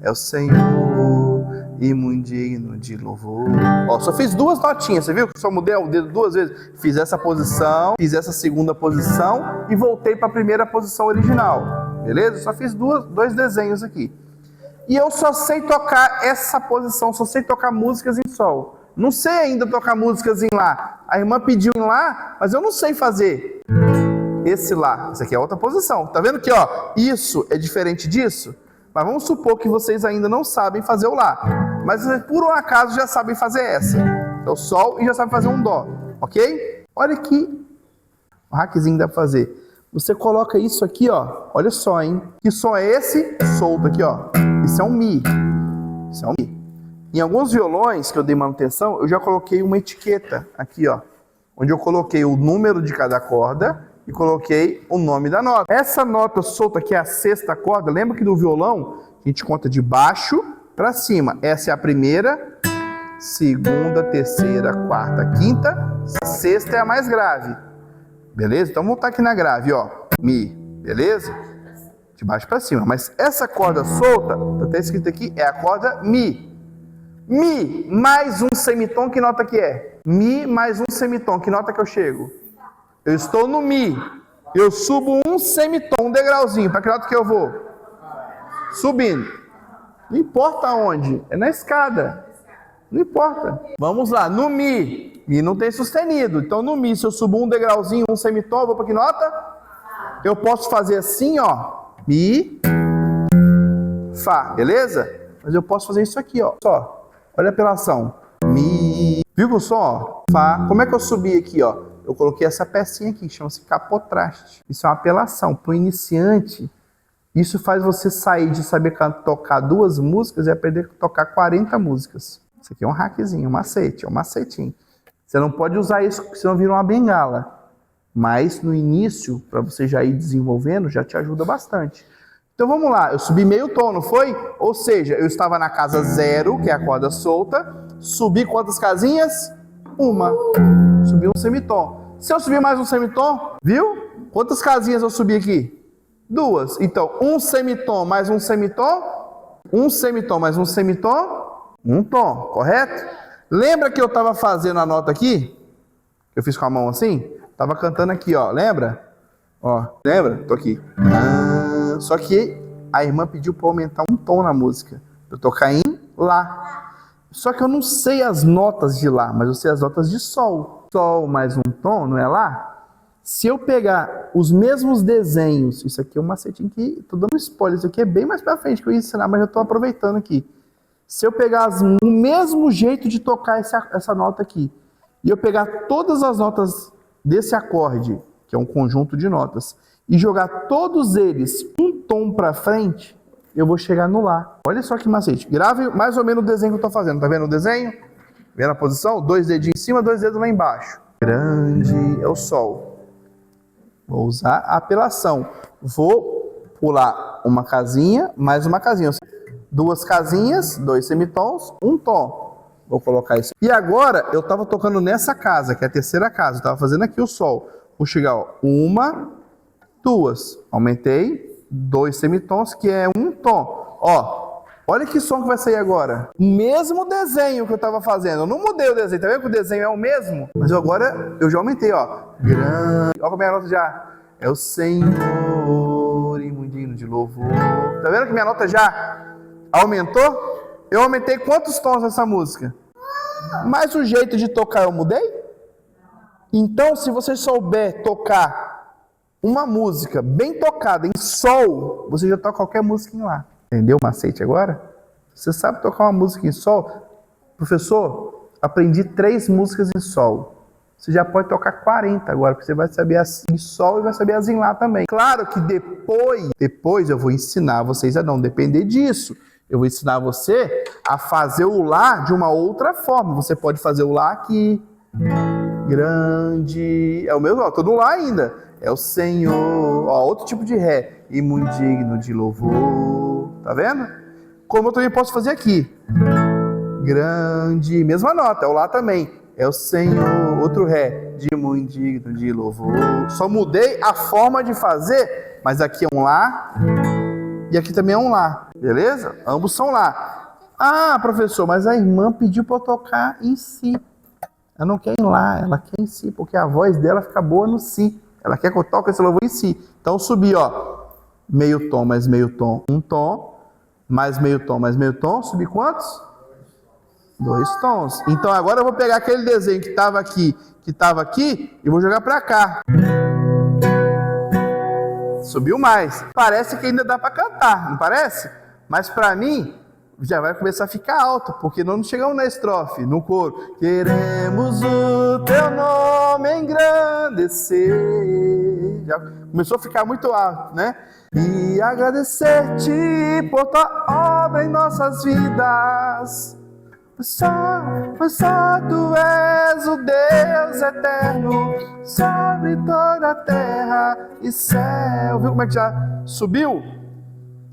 é o Senhor e muito digno de louvor. Ó, só fiz duas notinhas, você viu? Só mudei o dedo duas vezes. Fiz essa posição, fiz essa segunda posição e voltei para a primeira posição original. Beleza? Só fiz dois desenhos aqui. E eu só sei tocar essa posição, só sei tocar músicas em sol. Não sei ainda tocar músicas em lá. A irmã pediu em lá, mas eu não sei fazer esse lá. Isso aqui é outra posição. Tá vendo que, ó, isso é diferente disso? Mas vamos supor que vocês ainda não sabem fazer o lá. Mas por um acaso já sabem fazer essa. É o sol e já sabem fazer um dó. Ok? Olha aqui o hackzinho dá pra fazer. Você coloca isso aqui, ó. Olha só, hein? Que som é esse? Solto aqui, ó. Isso é um Mi. Isso é um Mi. Em alguns violões que eu dei manutenção, eu já coloquei uma etiqueta aqui, ó. Onde eu coloquei o número de cada corda e coloquei o nome da nota. Essa nota solta aqui é a sexta corda. Lembra que no violão a gente conta de baixo para cima. Essa é a primeira, segunda, terceira, quarta, quinta. A sexta é a mais grave. Beleza? Então vamos voltar aqui na grave, ó. Mi, beleza? De baixo para cima. Mas essa corda solta, tá até escrito aqui, é a corda Mi. Mi mais um semitom, que nota que é? Mi mais um semitom, que nota que eu chego? Eu estou no Mi. Eu subo um semitom, um degrauzinho. Para que nota que eu vou? Subindo. Não importa onde. É na escada. Não importa. Vamos lá. No Mi. Mi não tem sustenido. Então no Mi, se eu subo um degrauzinho, um semitom, eu vou para que nota? Eu posso fazer assim, ó. Mi. Fá. Beleza? Mas eu posso fazer isso aqui, ó. Só. Olha a apelação. Mi. Viu o som, ó? Fá. Como é que eu subi aqui, ó? Eu coloquei essa pecinha aqui, que chama-se capotraste. Isso é uma apelação. Para o iniciante, isso faz você sair de saber tocar duas músicas e aprender a tocar 40 músicas. Isso aqui é um hackzinho, um macete, é um macetinho. Você não pode usar isso, porque senão vira uma bengala. Mas no início, para você já ir desenvolvendo, já te ajuda bastante. Então vamos lá, eu subi meio tom, não foi? Ou seja, eu estava na casa 0, que é a corda solta, subi quantas casinhas? Uma. Subi um semitom. Se eu subir mais um semitom, viu? Quantas casinhas eu subi aqui? 2. Então, um semitom mais um semitom, um semitom mais um semitom, um tom, correto? Lembra que eu estava fazendo a nota aqui? Eu fiz com a mão assim? Estava cantando aqui, ó, lembra? Ó, lembra? Tô aqui. Só que a irmã pediu para aumentar um tom na música. Eu tocar em Lá. Só que eu não sei as notas de Lá, mas eu sei as notas de Sol. Sol mais um tom, não é Lá? Se eu pegar os mesmos desenhos, isso aqui é um macetinho que tô dando spoiler, isso aqui é bem mais pra frente que eu ia ensinar, mas eu tô aproveitando aqui. Se eu pegar o mesmo jeito de tocar essa nota aqui, e eu pegar todas as notas desse acorde, que é um conjunto de notas, e jogar todos eles um tom para frente, eu vou chegar no Lá. Olha só que macete. Grave mais ou menos o desenho que eu tô fazendo. Tá vendo o desenho? Vendo a posição? 2 dedinhos em cima, 2 dedos lá embaixo. Grande é o Sol. Vou usar a apelação. Vou pular uma casinha, mais uma casinha. 2 casinhas, 2 semitons, um tom. Vou colocar isso. E agora, eu estava tocando nessa casa, que é a terceira casa. Eu estava fazendo aqui o Sol. Vou chegar, ó, 1, 2. Aumentei 2 semitons, que é um tom. Ó, olha que som que vai sair agora. O mesmo desenho que eu estava fazendo. Eu não mudei o desenho, tá vendo que o desenho é o mesmo? Mas agora eu já aumentei, ó. Grande. Olha como é a nota já. É o Senhor e muito digno de louvor. Tá vendo que minha nota já aumentou? Eu aumentei quantos tons nessa música? Mas o jeito de tocar eu mudei? Então, se você souber tocar uma música bem tocada em Sol, você já toca qualquer música em Lá. Entendeu o macete agora? Você sabe tocar uma música em Sol? Professor, aprendi 3 músicas em Sol. Você já pode tocar 40 agora, porque você vai saber as em Sol e vai saber as em Lá também. Claro que depois eu vou ensinar vocês a não depender disso. Eu vou ensinar você a fazer o Lá de uma outra forma. Você pode fazer o Lá aqui, grande, é o mesmo, ó, tô no Lá ainda. é o Senhor. Ó, outro tipo de Ré. E muito digno de louvor. Tá vendo? Como eu também posso fazer aqui. Grande, mesma nota, é o Lá também. É o Senhor, outro Ré. De muito digno de louvor. Só mudei a forma de fazer, mas aqui é um Lá e aqui também é um Lá. Beleza? Ambos são Lá. Ah, professor, mas a irmã pediu para eu tocar em Si. Ela não quer em Lá, ela quer em Si, porque a voz dela fica boa no Si. Ela quer que eu toque esse louvor em Si. Então eu subi, ó, meio tom mais meio tom, um tom, mais meio tom mais meio tom, subi quantos? 2 tons. Então agora eu vou pegar aquele desenho que estava aqui, e vou jogar para cá. Subiu mais. Parece que ainda dá para cantar, não parece? Mas para mim já vai começar a ficar alto, porque nós não chegamos na estrofe, no coro. Queremos o teu nome engrandecer. Já começou a ficar muito alto, né? E agradecer-te por tua obra em nossas vidas. Pois só tu és o Deus eterno sobre toda a terra e céu. Viu como é que já subiu?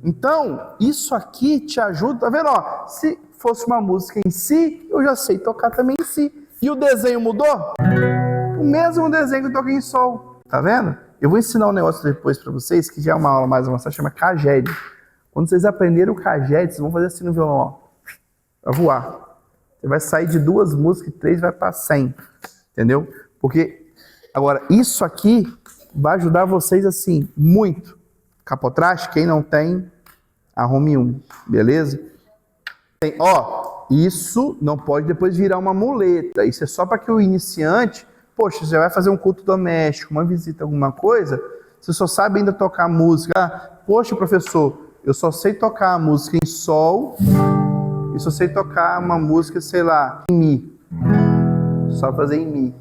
Então, isso aqui te ajuda, tá vendo? Ó, se fosse uma música em Si, eu já sei tocar também em Si. E o desenho mudou? O mesmo desenho que eu toquei em Sol, tá vendo? Eu vou ensinar um negócio depois para vocês, que já é uma aula mais avançada, chama Caged. Quando vocês aprenderem o Caged, vocês vão fazer assim no violão, ó, pra voar. Você vai sair de 2 músicas e 3 vai para 100, entendeu? Porque, agora, isso aqui vai ajudar vocês, assim, muito. Capotraste, quem não tem, arrume um, beleza? Tem, ó, isso não pode depois virar uma muleta. Isso é só para que o iniciante, poxa, você vai fazer um culto doméstico, uma visita, alguma coisa, você só sabe ainda tocar música. Ah, poxa, professor, eu só sei tocar a música em Sol e só sei tocar uma música, sei lá, em Mi. Só fazer em Mi.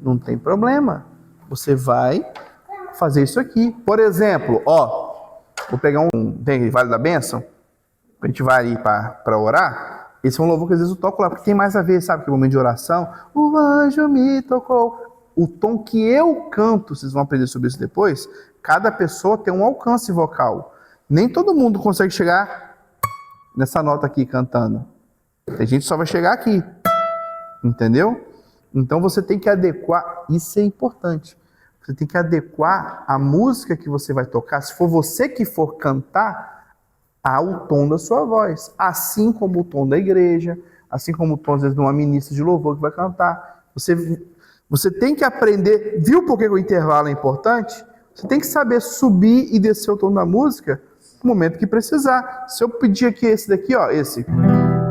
Não tem problema. Você vai fazer isso aqui. Por exemplo, ó, vou pegar tem Vale da Bênção, a gente vai ali para orar. Esse é um louvor que às vezes eu toco lá, porque tem mais a ver, sabe, que é o momento de oração. O anjo me tocou. O tom que eu canto, vocês vão aprender sobre isso depois, cada pessoa tem um alcance vocal. Nem todo mundo consegue chegar nessa nota aqui cantando. Tem gente que só vai chegar aqui. Entendeu? Então você tem que adequar, isso é importante. Você tem que adequar a música que você vai tocar, se for você que for cantar, ao tom da sua voz. Assim como o tom da igreja, assim como o tom, às vezes, de uma ministra de louvor que vai cantar. Você tem que aprender, viu por que o intervalo é importante? Você tem que saber subir e descer o tom da música no momento que precisar. Se eu pedir aqui esse daqui, ó, esse.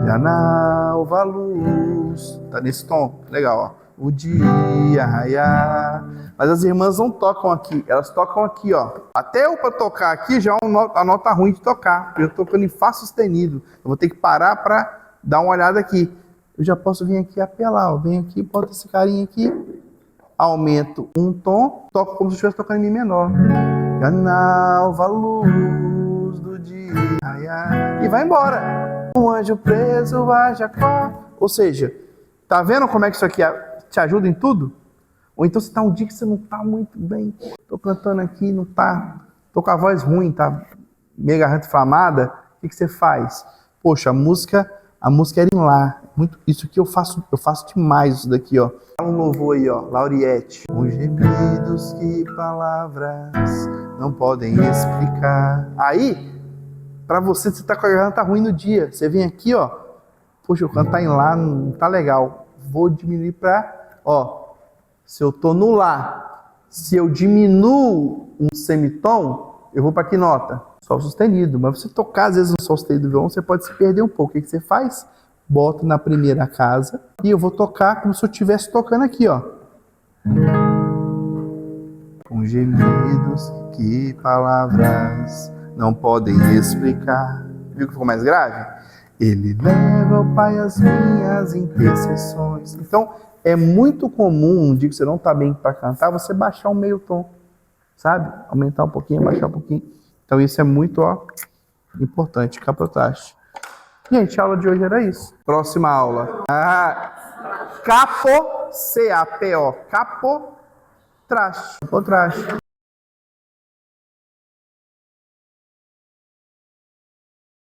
Janalva luz, tá nesse tom, legal, ó. O dia raiar. Mas as irmãs não tocam aqui, elas tocam aqui, ó. Até eu para tocar aqui já é a nota ruim de tocar, porque eu tô tocando em Fá sustenido. Eu vou ter que parar para dar uma olhada aqui. Eu já posso vir aqui apelar, ó. Venho aqui, boto esse carinha aqui, aumento um tom, toco como se eu estivesse tocando em Mi menor. Janalva luz do dia raiar. E vai embora. Um anjo preso a Jacó. Ou seja, tá vendo como é que isso aqui te ajuda em tudo? Ou então você tá um dia que você não tá muito bem. Tô cantando aqui, não tá. Tô com a voz ruim, tá meio garganta inflamada. O que você faz? Poxa, a música era em Lá. Isso aqui eu faço demais isso daqui, ó. Fala um louvor aí, ó. Lauriette. Com gemidos que palavras não podem explicar. Aí, pra você tá com a garganta ruim no dia, você vem aqui, ó. Poxa, eu cantar em Lá não tá legal. Vou diminuir pra, ó. Se eu tô no Lá, se eu diminuo um semitom, eu vou para que nota? Sol sustenido. Mas você tocar, às vezes, no Sol sustenido do violão, você pode se perder um pouco. O que você faz? Bota na primeira casa e eu vou tocar como se eu estivesse tocando aqui, ó. Com gemidos que palavras não podem explicar. Viu que ficou mais grave? Ele leva ao Pai as minhas intercessões. Então, é muito comum, um dia que você não está bem para cantar, você baixar um meio tom, sabe? Aumentar um pouquinho, baixar um pouquinho. Então isso é muito, ó, importante. Capotraste. Gente, a aula de hoje era isso. Próxima aula. Capo, C-A-P-O. Capo, traste. O traste.